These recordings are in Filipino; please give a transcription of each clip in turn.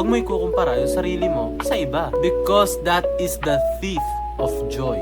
Huwag mo ikukumpara yung sarili mo sa iba. Because that is the thief of joy.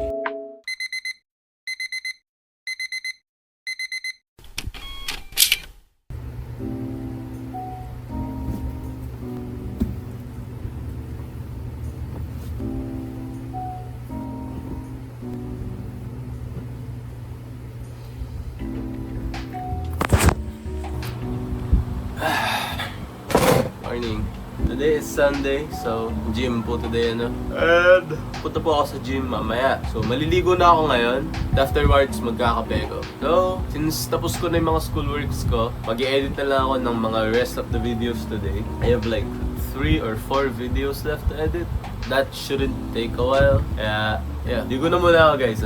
Morning. Today is Sunday, so gym po today, And punta po ako sa gym mamaya. So maliligo na ako ngayon. Afterwards, magkakape ko. So, since tapos ko na yung mga schoolworks ko, mag-i-edit na lang ako ng mga rest of the videos today. I have like 3 or 4 videos left to edit. That shouldn't take a while. Kaya, ligo na muna ako guys,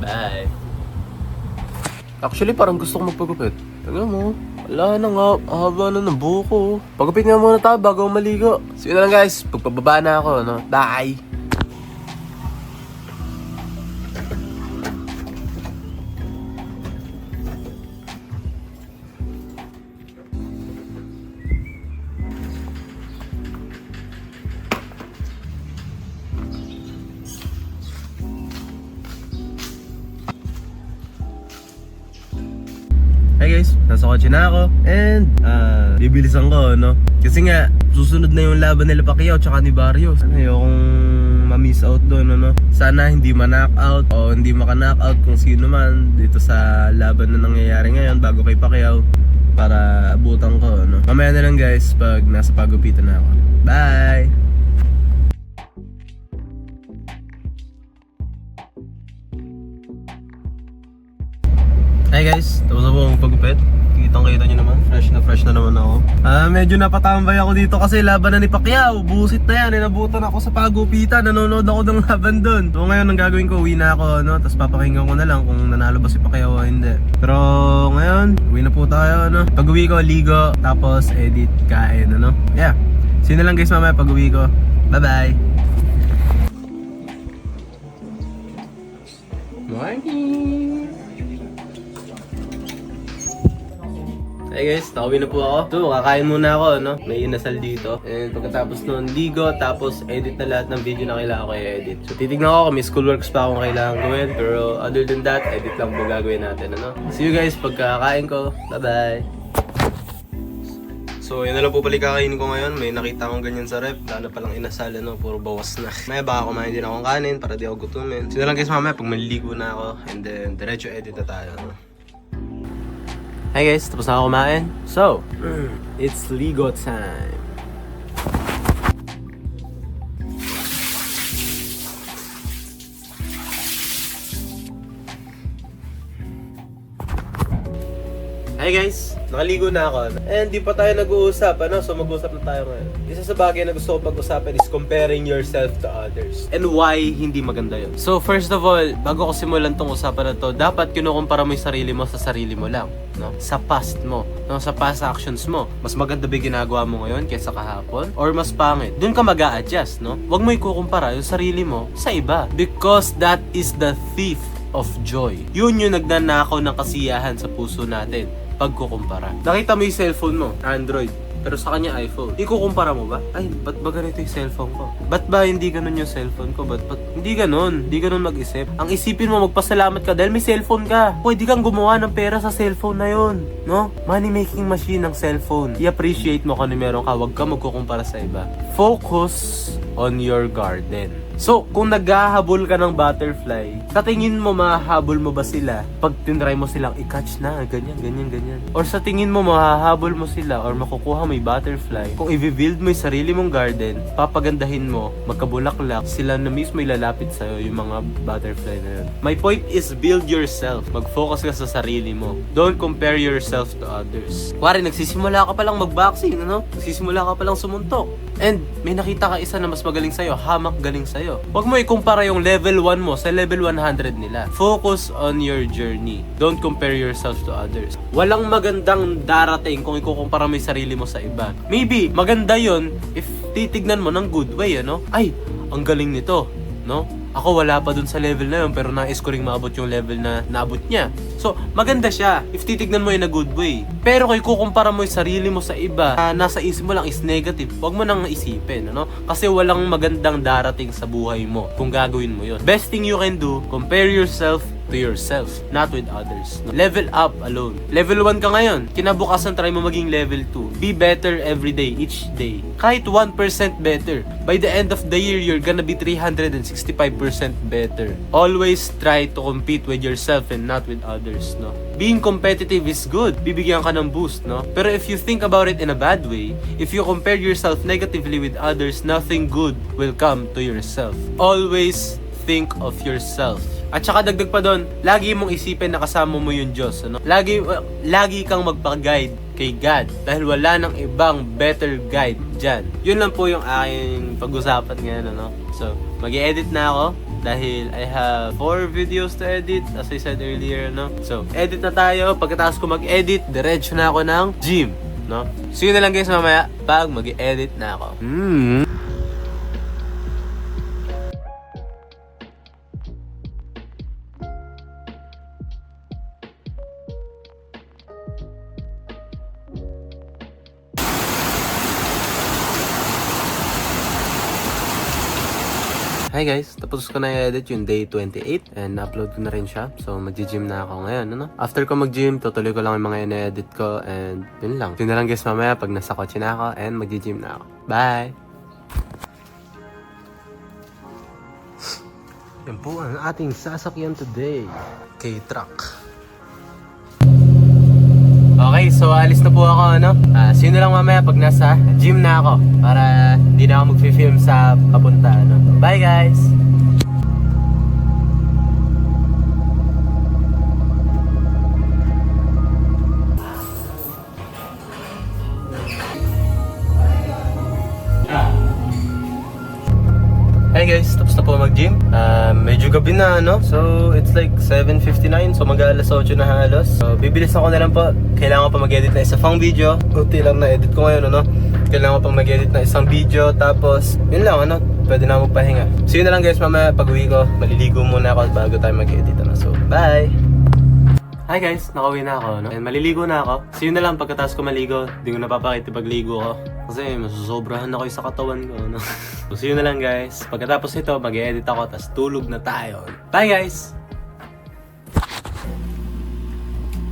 Bye! Actually, parang gusto ko magpagupit. Tingnan mo. Wala na nga, haba na ng buko. Pagupit nga muna tayo bago maligo. So yun na lang guys, pagpababa na ako, Bye! Hi guys, nasa kotse na ako and bibilisan ko, Kasi nga, susunod na yung laban nila Pacquiao tsaka ni Barrios. Ayokong ma-miss out doon, Sana hindi ma-knockout o hindi maka-knockout kung sino man dito sa laban na nangyayari ngayon bago kay Pacquiao para abutan ko, Mamaya na lang guys pag nasa pagupitan na ako. Bye! Hi guys, tapos na po ang pagupit. Kitang-kita nyo naman, fresh na naman ako. Medyo napatambay ako dito kasi laban na ni Pacquiao. Busit na yan, inabutan ako sa pagupitan. Nanonood ako ng laban doon. So ngayon, ang gagawin ko, uwi na ako, Tapos papakinggan ko na lang kung nanalo ba si Pacquiao o hindi. Pero ngayon, uwi na po tayo, Pag-uwi ko, ligo, tapos edit, kain, Yeah, see you na lang guys mamaya pag-uwi ko. Bye-bye! Morning! Hey guys, nakauwi na po ako. So, kakain muna ako, May inasal dito. And pagkatapos nun, ligo, tapos edit na lahat ng video na kailangan ko i-edit. So, titignan ko kung may schoolworks pa akong kailangan gawin. Pero other than that, edit lang po gagawin natin, See you guys pagkakain ko. Bye-bye! So, yun na lang po pala kakainin ko ngayon. May nakita akong ganyan sa ref. Wala na palang inasal, Puro bawas na. Maya baka kumain din akong kanin para di ako gutumin. So, yun na lang guys mamaya pag maliligo na ako. And then, diretso edit na tayo, Hi guys, tapos na ako kumain. So, it's ligo time. Hi guys, nakaligo na ako. And di pa tayo nag-uusap, So mag-uusap na tayo ngayon. Isa sa bagay na gusto ko pag-usapan is comparing yourself to others. And why hindi maganda yun. So first of all, bago ko simulan tong usapan na to, dapat kinukumpara mo yung sarili mo sa sarili mo lang, Sa past mo, Sa past actions mo. Mas maganda ba ginagawa mo ngayon kaysa kahapon? Or mas pangit? Doon ka mag-a-adjust, Huwag mo ikukumpara yung sarili mo sa iba. Because that is the thief of joy. Yun yung nagnanakaw ng kasiyahan sa puso natin pagkukumpara. Nakita mo yung cellphone mo, Android, pero sa kanya iPhone. Ikukumpara mo ba? Ay, ba't ba ganito yung cellphone ko? Ba't ba hindi ganun yung cellphone ko? Ba't hindi ganun? Hindi ganun mag-isip. Ang isipin mo, magpasalamat ka dahil may cellphone ka. Pwede kang gumawa ng pera sa cellphone na yun, Money making machine ng cellphone. I-appreciate mo kung ano meron ka. Huwag ka magkukumpara sa iba. Focus on your garden. So, kung naghahabol ka ng butterfly, sa tingin mo mahahabol mo ba sila pag tinry mo silang i-catch na, ganyan. Or sa tingin mo mahahabol mo sila or makukuha mo yung butterfly, kung i-build mo yung sarili mong garden, papagandahin mo, magkabulaklak, sila na mismo ilalapit sa'yo yung mga butterfly na yun. My point is build yourself. Mag-focus ka sa sarili mo. Don't compare yourself to others. Kuwari, nagsisimula ka palang mag-boxing, Nagsisimula ka palang sumuntok. And may nakita ka isa na mas magaling sa'yo, hamak galing sa'yo. Huwag mo ikumpara yung level 1 mo sa level 100 nila. Focus on your journey. Don't compare yourself to others. Walang magandang darating kung ikukumpara mo yung sarili mo sa iba. Maybe, maganda yon if titignan mo ng good way, Ay, ang galing nito, Ako wala pa dun sa level na yun, pero nais ko ring maabot yung level na naabot niya. So, maganda siya if titignan mo yun na good way. Pero kung ikukumpara mo yung sarili mo sa iba, nasa isip mo lang is negative, huwag mo nang isipin, ano? Kasi walang magandang darating sa buhay mo kung gagawin mo yun. Best thing you can do, compare yourself to yourself, not with others. Level up alone. Level 1 ka ngayon. Kinabukasan try mo maging level 2. Be better every day, each day. Kahit 1% better. By the end of the year, you're gonna be 365% better. Always try to compete with yourself and not with others, no? Being competitive is good. Bibigyan ka ng boost, no? Pero if you think about it in a bad way, if you compare yourself negatively with others, nothing good will come to yourself. Always think of yourself. At saka dagdag pa doon, lagi mong isipin na kasama mo yung Diyos. Ano? Lagi kang magpa-guide kay God dahil wala nang ibang better guide dyan. Yun lang po yung aking pag-usapan ngayon. Ano? So, mag-i-edit na ako dahil I have 4 videos to edit as I said earlier. No? So, edit na tayo. Pagkatapos ko mag-edit, diretso na ako ng gym. No? See you na lang guys mamaya pag mag-i-edit na ako. Hi guys, tapos ko na i-edit yung day 28 and upload ko na rin siya. So mag-gym na ako ngayon, ano? After ko mag-gym, tutuloy ko lang yung mga ina-edit ko and yun lang. Yun na lang guys mamaya pag nasa kotse na ako and mag-gym na ako. Bye! Yan po ang ating sasakyan today. K-Truck. Okay, so alis na po ako, ano? See you na lang mamaya pag nasa gym na ako para hindi na ako mag-film sa papunta, ano? Bye guys! Hey guys, tapos na po mag-gym. Medyo gabi na, no? So, it's like 7:59. So, mag-alas 8 na halos. So, bibilis ako na lang po. Kailangan ko pa mag-edit na isa pang video. Kunti lang na edit ko ngayon, ano? Kailangan ko pa mag-edit na isang video. Tapos, yun lang, ano? Pwede na ako magpahinga. See you na lang guys mamaya pag uwi ko. Maliligo muna ako bago tayo mag-edit, ano? So, bye! Hi guys, nakauwi na ako, no? And maliligo na ako. See you na lang pagkatapos ko maligo. Hindi ko napapakita pagligo ko. Kasi masusobrahan ako sa katawan ko, no? So see you na lang guys. Pagkatapos ito, mag-edit ako, tas tulog na tayo. Bye guys!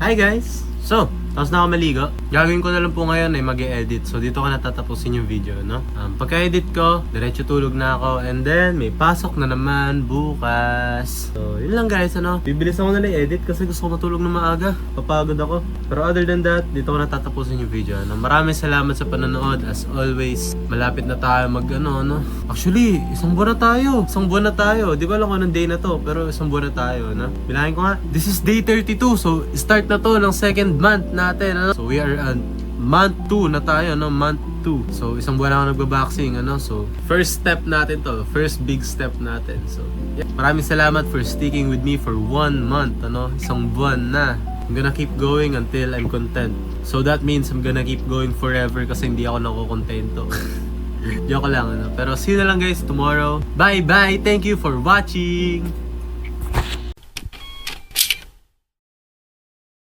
Hi guys! So, tapos na ako maligo. Gagawin ko na lang po ngayon ay mag-e-edit. So, dito ko natatapusin yung video, no? Pagka-edit ko, diretso tulog na ako. And then, may pasok na naman bukas. So, yun lang guys, ano? Bibilis ako na lang edit kasi gusto ko matulog na maaga. Papagod ako. Pero other than that, dito ko natatapusin yung video, no? Maraming salamat sa panonood. As always, malapit na tayo no? Actually, isang buwan na tayo. Di ko alam kung anong day na to. Pero isang buwan na tayo, no? Bilangin ko nga, this is day 32. So, start na to ng second month natin, ano? So, we are on month 2 na tayo, no? Month 2. So, isang buwan na ako nagbaboxing, ano? So, first step natin to. First big step natin. So, yeah. Maraming salamat for sticking with me for 1 month, ano? Isang buwan na. I'm gonna keep going until I'm content. So, that means I'm gonna keep going forever kasi hindi ako nakukontento. Joke lang, ano? Pero see you na lang guys tomorrow. Bye-bye! Thank you for watching!